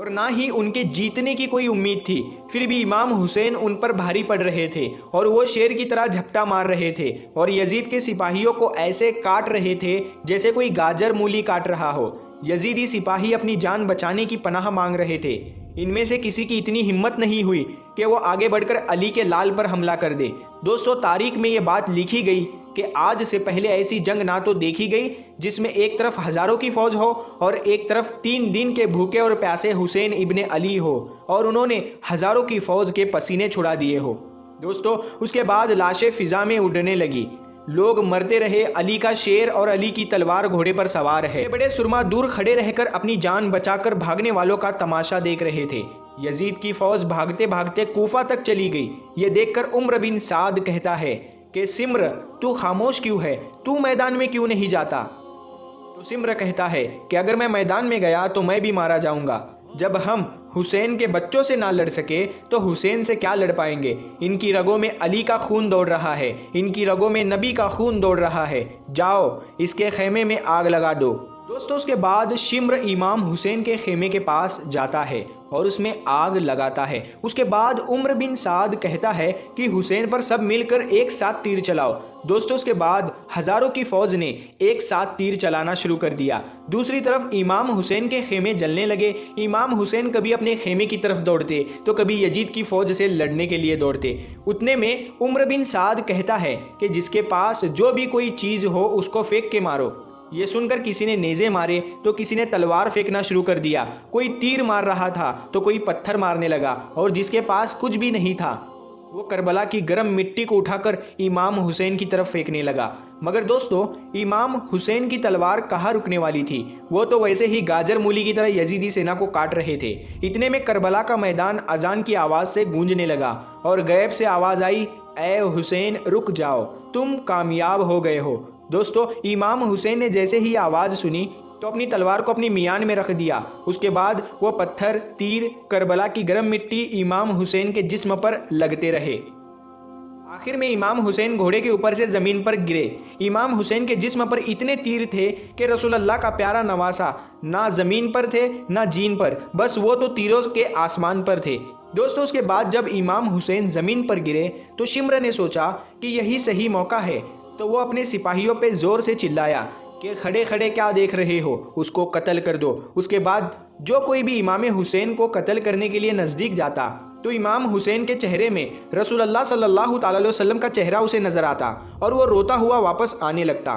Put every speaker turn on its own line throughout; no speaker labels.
اور نہ ہی ان کے جیتنے کی کوئی امید تھی، پھر بھی امام حسین ان پر بھاری پڑ رہے تھے اور وہ شیر کی طرح جھپٹا مار رہے تھے اور یزید کے سپاہیوں کو ایسے کاٹ رہے تھے جیسے کوئی گاجر مولی کاٹ رہا ہو۔ یزیدی سپاہی اپنی جان بچانے کی پناہ مانگ رہے تھے۔ ان میں سے کسی کی اتنی ہمت نہیں ہوئی کہ وہ آگے بڑھ کر علی کے لال پر حملہ کر دے۔ دوستو، تاریخ میں یہ بات لکھی گئی کہ آج سے پہلے ایسی جنگ نہ تو دیکھی گئی جس میں ایک طرف ہزاروں کی فوج ہو اور ایک طرف 3 دن کے بھوکے اور پیاسے حسین ابن علی ہو اور انہوں نے ہزاروں کی فوج کے پسینے چھڑا دیے ہو۔ دوستو، اس کے بعد لاشیں فضا میں اڑنے لگی، لوگ مرتے رہے، علی کا شیر اور علی کی تلوار گھوڑے پر سوار ہے۔ بڑے سرما دور کھڑے رہ کر اپنی جان بچا کر بھاگنے والوں کا تماشا دیکھ رہے تھے۔ یزید کی فوج بھاگتے بھاگتے کوفہ تک چلی گئی۔ یہ دیکھ کر عمر بن سعد کہتا ہے کہ سمر، تو خاموش کیوں ہے؟ تو میدان میں کیوں نہیں جاتا؟ تو سمر کہتا ہے کہ اگر میں میدان میں گیا تو میں بھی مارا جاؤں گا۔ جب ہم حسین کے بچوں سے نہ لڑ سکے تو حسین سے کیا لڑ پائیں گے؟ ان کی رگوں میں علی کا خون دوڑ رہا ہے، ان کی رگوں میں نبی کا خون دوڑ رہا ہے، جاؤ اس کے خیمے میں آگ لگا دو۔ دوستو، اس کے بعد شمر امام حسین کے خیمے کے پاس جاتا ہے اور اس میں آگ لگاتا ہے۔ اس کے بعد عمر بن سعد کہتا ہے کہ حسین پر سب مل کر ایک ساتھ تیر چلاؤ۔ دوستو، اس کے بعد ہزاروں کی فوج نے ایک ساتھ تیر چلانا شروع کر دیا۔ دوسری طرف امام حسین کے خیمے جلنے لگے۔ امام حسین کبھی اپنے خیمے کی طرف دوڑتے تو کبھی یزید کی فوج سے لڑنے کے لیے دوڑتے۔ اتنے میں عمر بن سعد کہتا ہے کہ جس کے پاس جو بھی کوئی چیز ہو اس کو پھینک کے مارو۔ یہ سن کر کسی نے نیزے مارے تو کسی نے تلوار پھینکنا شروع کر دیا، کوئی تیر مار رہا تھا تو کوئی پتھر مارنے لگا، اور جس کے پاس کچھ بھی نہیں تھا وہ کربلا کی گرم مٹی کو اٹھا کر امام حسین کی طرف پھینکنے لگا۔ مگر دوستو، امام حسین کی تلوار کہاں رکنے والی تھی؟ وہ تو ویسے ہی گاجر مولی کی طرح یزیدی سینا کو کاٹ رہے تھے۔ اتنے میں کربلا کا میدان اذان کی آواز سے گونجنے لگا اور غیب سے آواز آئی، اے حسین رک جاؤ، تم کامیاب ہو گئے ہو۔ دوستو، امام حسین نے جیسے ہی آواز سنی تو اپنی تلوار کو اپنی میان میں رکھ دیا۔ اس کے بعد وہ پتھر، تیر، کربلا کی گرم مٹی امام حسین کے جسم پر لگتے رہے۔ آخر میں امام حسین گھوڑے کے اوپر سے زمین پر گرے۔ امام حسین کے جسم پر اتنے تیر تھے کہ رسول اللہ کا پیارا نواسا نہ زمین پر تھے نہ جین پر، بس وہ تو تیروں کے آسمان پر تھے۔ دوستو، اس کے بعد جب امام حسین زمین پر گرے تو شمر نے سوچا کہ یہی صحیح موقع ہے، تو وہ اپنے سپاہیوں پہ زور سے چلایا کہ کھڑے کھڑے کیا دیکھ رہے ہو، اس کو قتل کر دو۔ اس کے بعد جو کوئی بھی امام حسین کو قتل کرنے کے لیے نزدیک جاتا تو امام حسین کے چہرے میں رسول اللہ صلی اللہ تعالی علیہ وسلم کا چہرہ اسے نظر آتا اور وہ روتا ہوا واپس آنے لگتا۔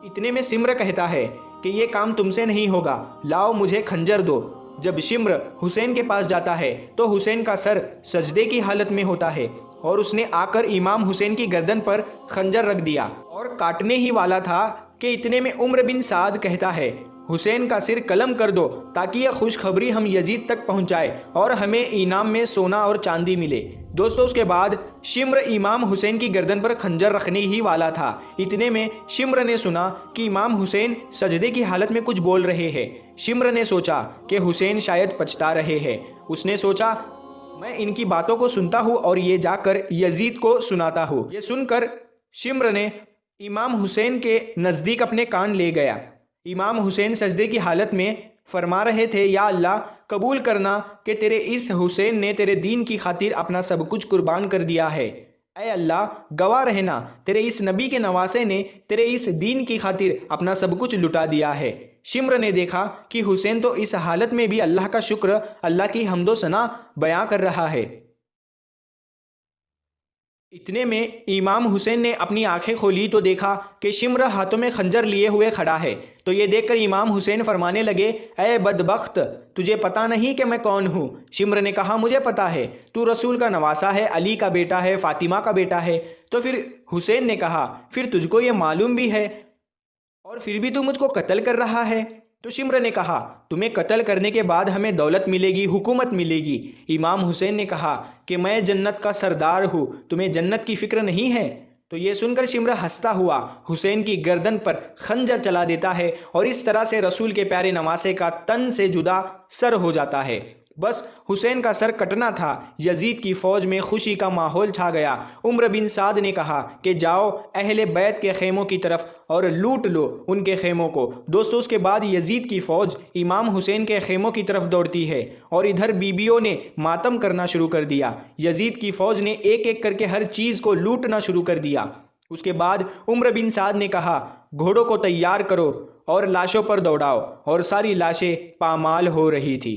اتنے میں سمر کہتا ہے کہ یہ کام تم سے نہیں ہوگا، لاؤ مجھے خنجر دو۔ جب شمر حسین کے پاس جاتا ہے تو حسین کا سر سجدے کی حالت میں ہوتا ہے اور اس نے آ کر امام حسین کی گردن پر خنجر رکھ دیا اور کاٹنے ہی والا تھا کہ اتنے میں عمر بن سعد کہتا ہے، حسین کا سر قلم کر دو تاکہ یہ خوشخبری ہم یزید تک پہنچائے اور ہمیں انعام میں سونا اور چاندی ملے۔ دوستو، اس کے بعد شمر امام حسین کی گردن پر خنجر رکھنے ہی والا تھا۔ اتنے میں شمر نے سنا کہ امام حسین سجدے کی حالت میں کچھ بول رہے ہیں۔ شمر نے سوچا کہ حسین شاید پچھتا رہے ہیں۔ اس نے سوچا، میں ان کی باتوں کو سنتا ہوں اور یہ جا کر یزید کو سناتا ہوں۔ یہ سن کر شمر نے امام حسین کے نزدیک اپنے کان لے گیا۔ امام حسین سجدے کی حالت میں فرما رہے تھے، یا اللہ قبول کرنا کہ تیرے اس حسین نے تیرے دین کی خاطر اپنا سب کچھ قربان کر دیا ہے۔ اے اللہ گواہ رہنا، تیرے اس نبی کے نواسے نے تیرے اس دین کی خاطر اپنا سب کچھ لٹا دیا ہے۔ شمر نے دیکھا کہ حسین تو اس حالت میں بھی اللہ کا شکر، اللہ کی حمد و ثنا بیان کر رہا ہے۔ اتنے میں امام حسین نے اپنی آنکھیں کھولی تو دیکھا کہ شمر ہاتھوں میں خنجر لیے ہوئے کھڑا ہے۔ تو یہ دیکھ کر امام حسین فرمانے لگے، اے بدبخت، تجھے پتا نہیں کہ میں کون ہوں؟ شمر نے کہا، مجھے پتا ہے، تو رسول کا نواسا ہے، علی کا بیٹا ہے، فاطمہ کا بیٹا ہے۔ تو پھر حسین نے کہا، پھر تجھ کو یہ معلوم بھی ہے اور پھر بھی تو مجھ کو قتل کر رہا ہے؟ تو شمر نے کہا، تمہیں قتل کرنے کے بعد ہمیں دولت ملے گی، حکومت ملے گی۔ امام حسین نے کہا کہ میں جنت کا سردار ہوں، تمہیں جنت کی فکر نہیں ہے؟ تو یہ سن کر شمر ہنستا ہوا حسین کی گردن پر خنجر چلا دیتا ہے اور اس طرح سے رسول کے پیارے نواسے کا تن سے جدا سر ہو جاتا ہے۔ بس حسین کا سر کٹنا تھا۔ یزید کی فوج میں خوشی کا ماحول چھا گیا۔ عمر بن سعد نے کہا کہ جاؤ اہل بیت کے خیموں کی طرف اور لوٹ لو ان کے خیموں کو۔ دوستو اس کے بعد یزید کی فوج امام حسین کے خیموں کی طرف دوڑتی ہے اور ادھر بیویوں نے ماتم کرنا شروع کر دیا۔ یزید کی فوج نے ایک ایک کر کے ہر چیز کو لوٹنا شروع کر دیا۔ اس کے بعد عمر بن سعد نے کہا گھوڑوں کو تیار کرو اور لاشوں پر دوڑاؤ، اور ساری لاشیں پامال ہو رہی تھی۔